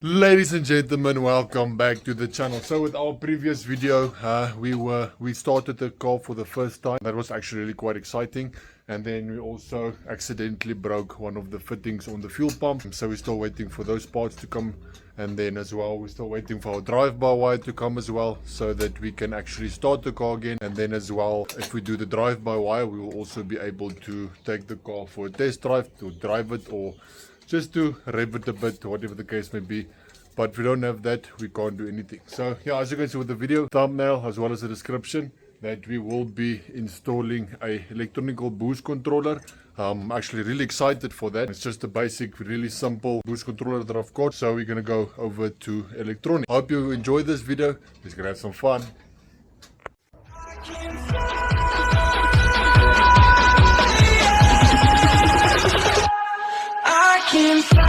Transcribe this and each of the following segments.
Ladies and gentlemen, welcome back to the channel. So with our previous video, we started the car for the first time. That was actually really quite exciting. And then we also accidentally broke one of the fittings on the fuel pump. So we're still waiting for those parts to come. And then as well, we're still waiting for our drive-by wire to come as well, so that we can actually start the car again. And then as well, if we do the drive-by wire, we will also be able to take the car for a test drive, to drive it, or just to rev it a bit, whatever the case may be. But if we don't have that, we can't do anything. So yeah, as you can see with the video thumbnail as well as the description, that we will be installing a electronical boost controller. I'm actually really excited for that. It's just a basic, really simple boost controller that I've got. So we're gonna go over to electronic. Hope you enjoy this video. Let's gonna have some fun. I can fly.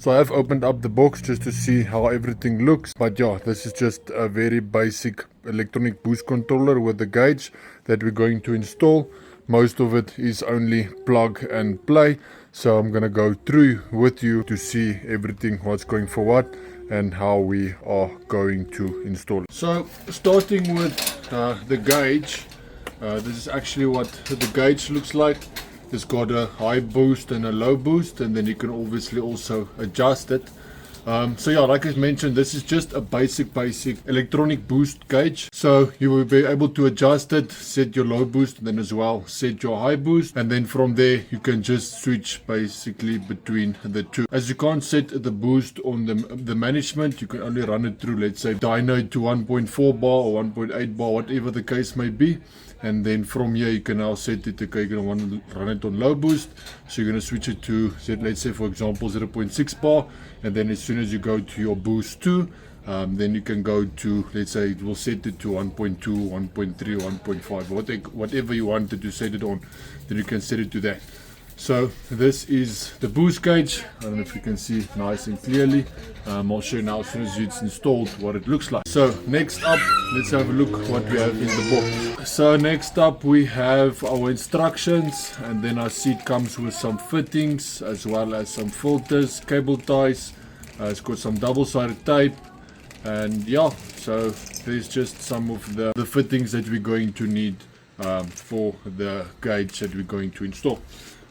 So I have opened up the box just to see how everything looks. But yeah, this is just a very basic electronic boost controller with the gauge that we're going to install. Most of it is only plug and play. So I'm going to go through with you to see everything, what's going for what, and how we are going to install it. So starting with the gauge, this is actually what the gauge looks like. It's got a high boost and a low boost, and then you can obviously also adjust it. So yeah, like I mentioned, this is just a basic electronic boost gauge. So you will be able to adjust it, set your low boost, and then as well set your high boost, and then from there you can just switch basically between the two. As you can't set the boost on the management, you can only run it through, let's say, dyno to 1.4 bar or 1.8 bar, whatever the case may be. And then from here you can now set it, okay, you're going to want to run it on low boost, so you're going to switch it to, let's say for example 0.6 bar, and then as soon as you go to your boost 2, then you can go to, let's say it will set it to 1.2, 1.3, 1.5, whatever you wanted to set it on, then you can set it to that. So this is the boost gauge. I don't know if you can see nice and clearly. I'll show you now as soon as it's installed what it looks like. So next up, let's have a look what we have in the box. So next up we have our instructions, and then I see it comes with some fittings as well as some filters, cable ties. It's got some double-sided tape, and yeah, so there's just some of the fittings that we're going to need for the gauge that we're going to install.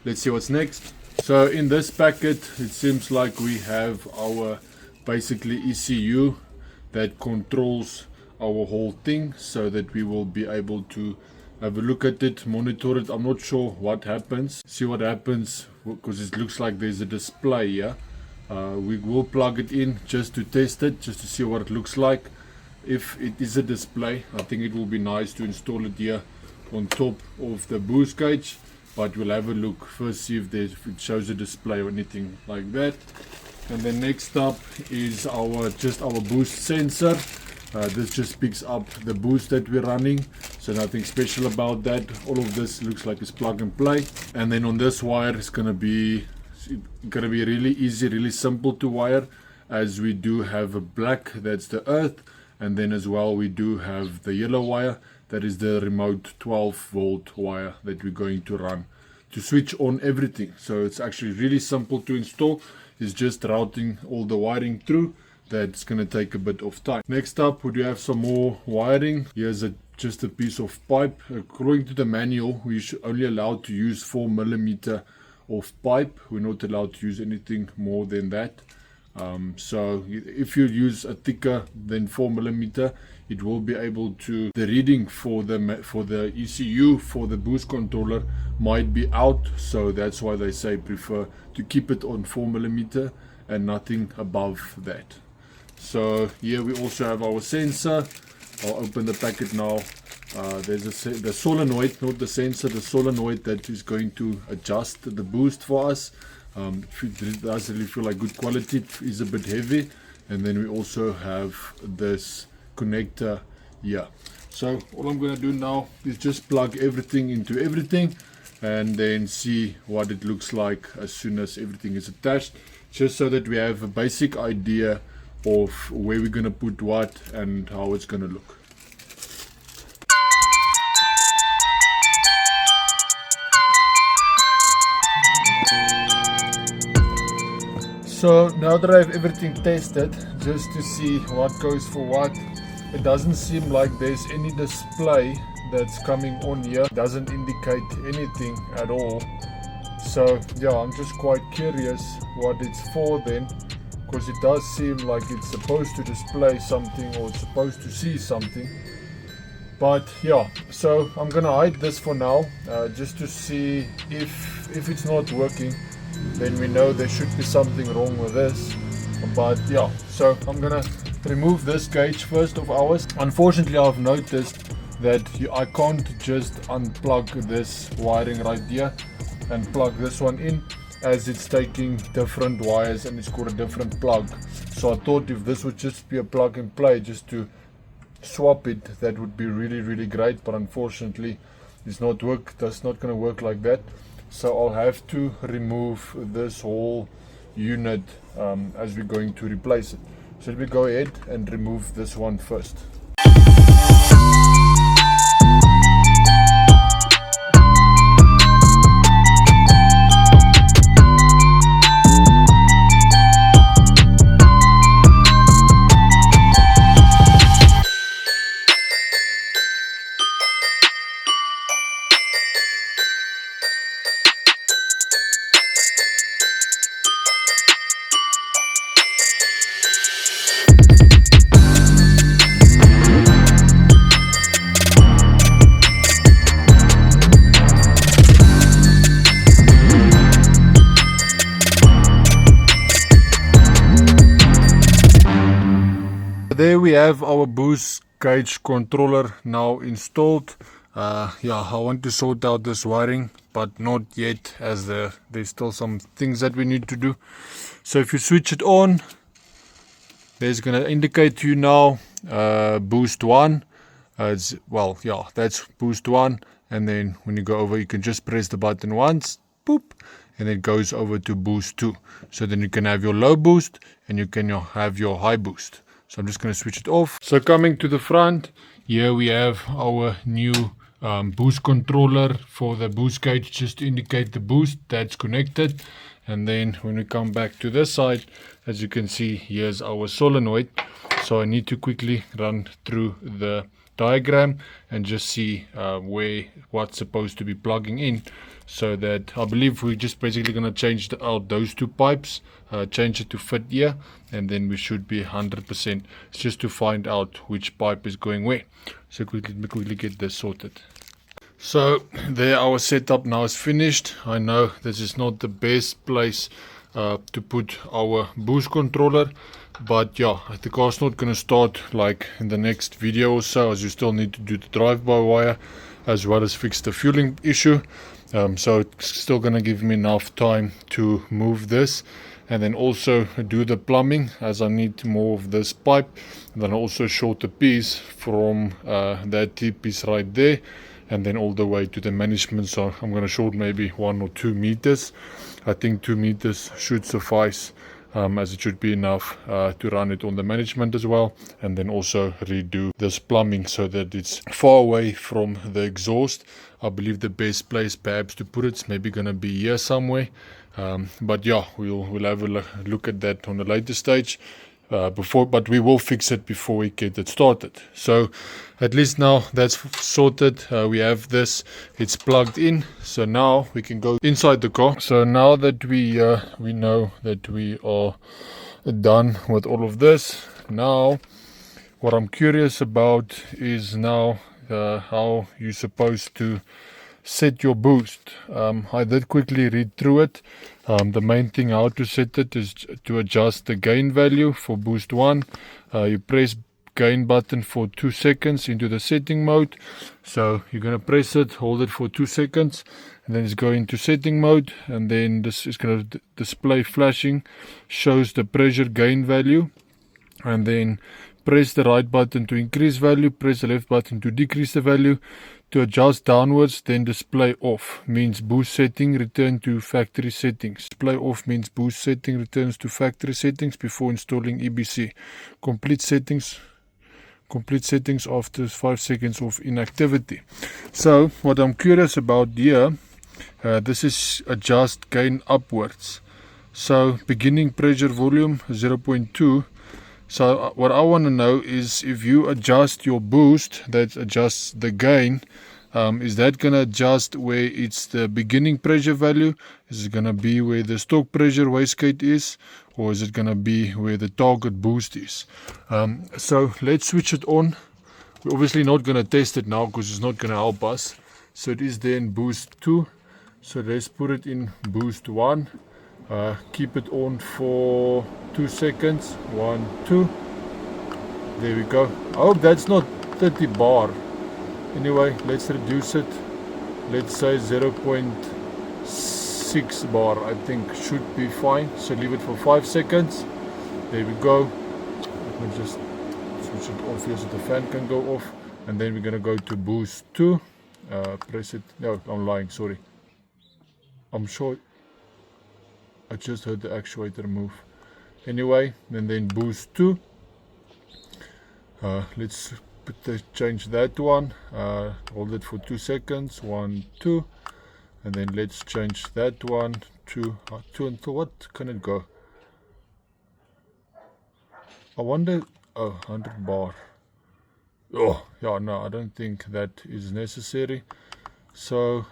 Let's see what's next. So in this packet, it seems like we have our basically ECU that controls our whole thing, so that we will be able to have a look at it, monitor it. I'm not sure what happens. See what happens, because it looks like there's a display here. We will plug it in just to test it, just to see what it looks like. If it is a display, I think it will be nice to install it here on top of the boost gauge. But we'll have a look first, see if it shows a display or anything like that. And then next up is our boost sensor. This just picks up the boost that we're running, so nothing special about that. All of this looks like it's plug and play. And then on this wire, it's gonna be really easy, really simple to wire, as we do have a black, that's the earth, and then as well we do have the yellow wire. That is the remote 12-volt wire that we're going to run to switch on everything. So it's actually really simple to install. It's just routing all the wiring through. That's going to take a bit of time. Next up, we do have some more wiring. Here's just a piece of pipe. According to the manual, we're only allowed to use 4mm of pipe. We're not allowed to use anything more than that. So if you use a thicker than 4mm, it will be able to, the reading for the ECU for the boost controller might be out, so that's why they say prefer to keep it on 4mm and nothing above that. So here we also have our sensor. I'll open the packet now. There's the solenoid, not the sensor, the solenoid that is going to adjust the boost for us. It does really feel like good quality. It is a bit heavy. And then we also have this connector here. So all I'm going to do now is just plug everything into everything, and then see what it looks like as soon as everything is attached, just so that we have a basic idea of where we're going to put what and how it's going to look. So now that I have everything tested, just to see what goes for what, it doesn't seem like there's any display that's coming on here. It doesn't indicate anything at all. So yeah, I'm just quite curious what it's for then, because it does seem like it's supposed to display something or it's supposed to see something. But yeah, so I'm gonna hide this for now, just to see if it's not working, then we know there should be something wrong with this. But yeah, so I'm gonna remove this gauge first of ours. Unfortunately, I've noticed that I can't just unplug this wiring right here and plug this one in, as it's taking different wires and it's got a different plug. So I thought if this would just be a plug and play, just to swap it, that would be really great. But unfortunately it's not that's not going to work like that. So I'll have to remove this whole unit as we're going to replace it. So let me go ahead and remove this one first. There we have our boost gauge controller now installed. Yeah, I want to sort out this wiring, but not yet, as there's still some things that we need to do. So if you switch it on, there's going to indicate to you now boost 1. That's boost 1. And then when you go over, you can just press the button once, boop, and it goes over to boost 2. So then you can have your low boost and you can have your high boost. So I'm just going to switch it off. So coming to the front, here we have our new boost controller for the boost gauge, just to indicate the boost that's connected. And then when we come back to this side, as you can see, here's our solenoid. So I need to quickly run through the diagram and just see what's supposed to be plugging in. So that I believe we're just basically going to change out those two pipes, change it to fit here, and then we should be 100%. It's just to find out which pipe is going where. So let me quickly get this sorted. So there, our setup now is finished. I know this is not the best place to put our boost controller, but yeah, the car's not going to start like in the next video or so, as you still need to do the drive-by wire as well as fix the fueling issue. So it's still going to give me enough time to move this and then also do the plumbing, as I need more of this pipe, and then also short a piece from that T-piece right there and then all the way to the management. So I'm going to short maybe 1 or 2 meters. I think 2 meters should suffice, as it should be enough to run it on the management as well, and then also redo this plumbing so that it's far away from the exhaust. I believe the best place perhaps to put it's maybe going to be here somewhere, but yeah, we'll have a look at that on a later stage. But we will fix it before we get it started. So at least now that's sorted. We have this, it's plugged in, so now we can go inside the car. So now that we know that we are done with all of this, now what I'm curious about is now how you're supposed to set your boost. I did quickly read through it. The main thing how to set it is to adjust the gain value for boost 1. You press gain button for 2 seconds into the setting mode. So you're going to press it, hold it for 2 seconds, and then it's going into setting mode, and then this is going to display flashing, shows the pressure gain value, and then press the right button to increase value, press the left button to decrease the value. To adjust downwards, then display off means boost setting, return to factory settings. Display off means boost setting returns to factory settings before installing EBC. Complete settings after 5 seconds of inactivity. So what I'm curious about here, this is adjust gain upwards. So beginning pressure volume 0.2. So what I want to know is if you adjust your boost, that adjusts the gain, is that going to adjust where it's the beginning pressure value? Is it going to be where the stock pressure wastegate is? Or is it going to be where the target boost is? So let's switch it on. We're obviously not going to test it now because it's not going to help us. So it is then boost 2. So let's put it in boost 1. Keep it on for 2 seconds. 1, 2. There we go. I hope that's not 30 bar. Anyway, let's reduce it. Let's say 0.6 bar. I think should be fine. So leave it for 5 seconds. There we go. Let me just switch it off here so the fan can go off. And then we're going to go to boost 2. Press it. No, I'm lying. Sorry. I'm sure I just heard the actuator move. Anyway, and then boost 2. Let's change that one. Hold it for 2 seconds. 1, 2. And then let's change that one to 2 until what can it go? I wonder. Oh, 100 bar. Oh, yeah, no, I don't think that is necessary. So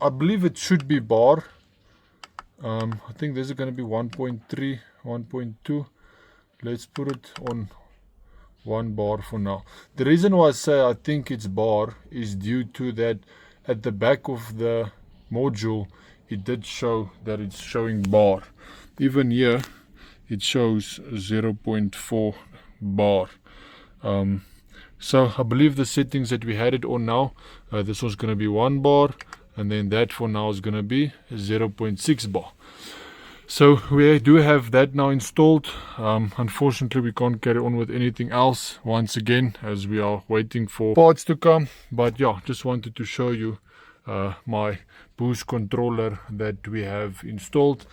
I believe it should be bar. I think this is going to be 1.3, 1.2. Let's put it on 1 bar for now. The reason why I say I think it's bar is due to that at the back of the module it did show that it's showing bar. Even here it shows 0.4 bar. So I believe the settings that we had it on now, this was going to be 1 bar, and then that for now is going to be 0.6 bar. So we do have that now installed. Unfortunately we can't carry on with anything else once again as we are waiting for parts to come. But yeah, just wanted to show you my boost controller that we have installed.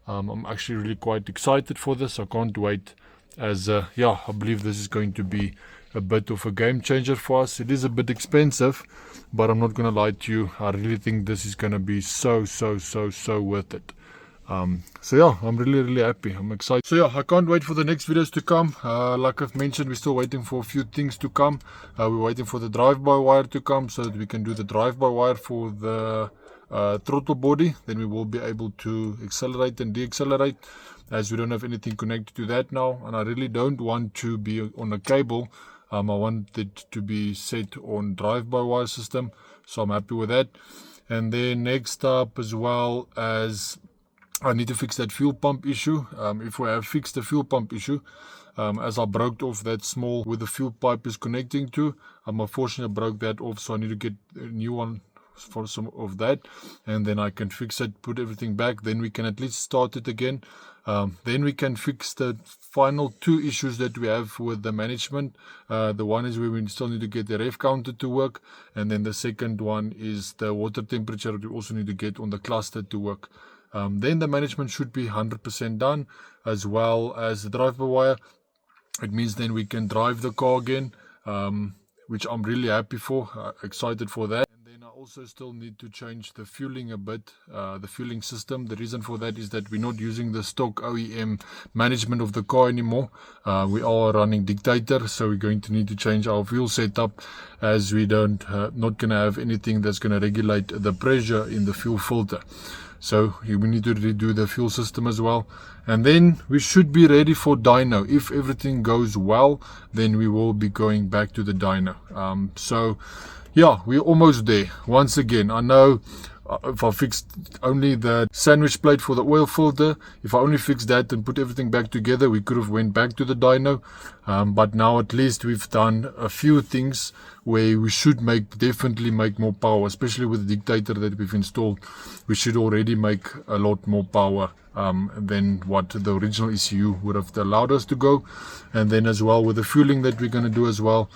I'm actually really quite excited for this. I can't wait, as yeah, I believe this is going to be a bit of a game changer for us. It is a bit expensive, but I'm not gonna lie to you, I really think this is gonna be so worth it. So yeah, I'm really happy. I'm excited. So yeah, I can't wait for the next videos to come. Like I've mentioned, we're still waiting for a few things to come. We're waiting for the drive-by-wire to come so that we can do the drive-by-wire for the throttle body. Then we will be able to accelerate and deaccelerate, as we don't have anything connected to that now. And I really don't want to be on a cable. I want it to be set on drive-by-wire system. So I'm happy with that. And then next up, as well as I need to fix that fuel pump issue. If we have fixed the fuel pump issue, as I broke off that small where the fuel pipe is connecting to, unfortunately I broke that off, so I need to get a new one for some of that, and then I can fix it, put everything back, then we can at least start it again. Then we can fix the final 2 issues that we have with the management. The one is where we still need to get the ref counter to work, and then the second one is the water temperature that we also need to get on the cluster to work. Then the management should be 100% done, as well as the drive-by-wire. It means then we can drive the car again, which I'm really happy for, excited for that. And then I also still need to change the fueling a bit, the fueling system. The reason for that is that we're not using the stock OEM management of the car anymore. We are running Dictator, so we're going to need to change our fuel setup, as we not going to have anything that's going to regulate the pressure in the fuel filter. So we need to redo the fuel system as well. And then we should be ready for dyno. If everything goes well, then we will be going back to the dyno. So yeah, we're almost there. Once again, I know if I fixed only the sandwich plate for the oil filter, if I only fixed that and put everything back together, we could have went back to the dyno. But now at least we've done a few things where we should definitely make more power, especially with the Dictator that we've installed. We should already make a lot more power than what the original ECU would have allowed us to go. And then as well with the fueling that we're going to do as well,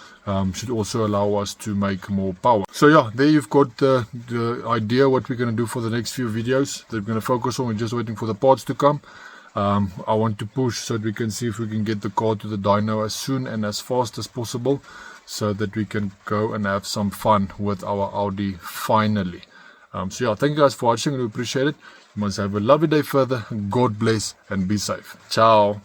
should also allow us to make more power. So yeah, there you've got the idea what we're going to do for the next few videos that we're going to focus on. We're just waiting for the parts to come. I want to push so that we can see if we can get the car to the dyno as soon and as fast as possible, so that we can go and have some fun with our Audi finally. So yeah, thank you guys for watching. I really appreciate it. You must have a lovely day further. God bless and be safe. Ciao.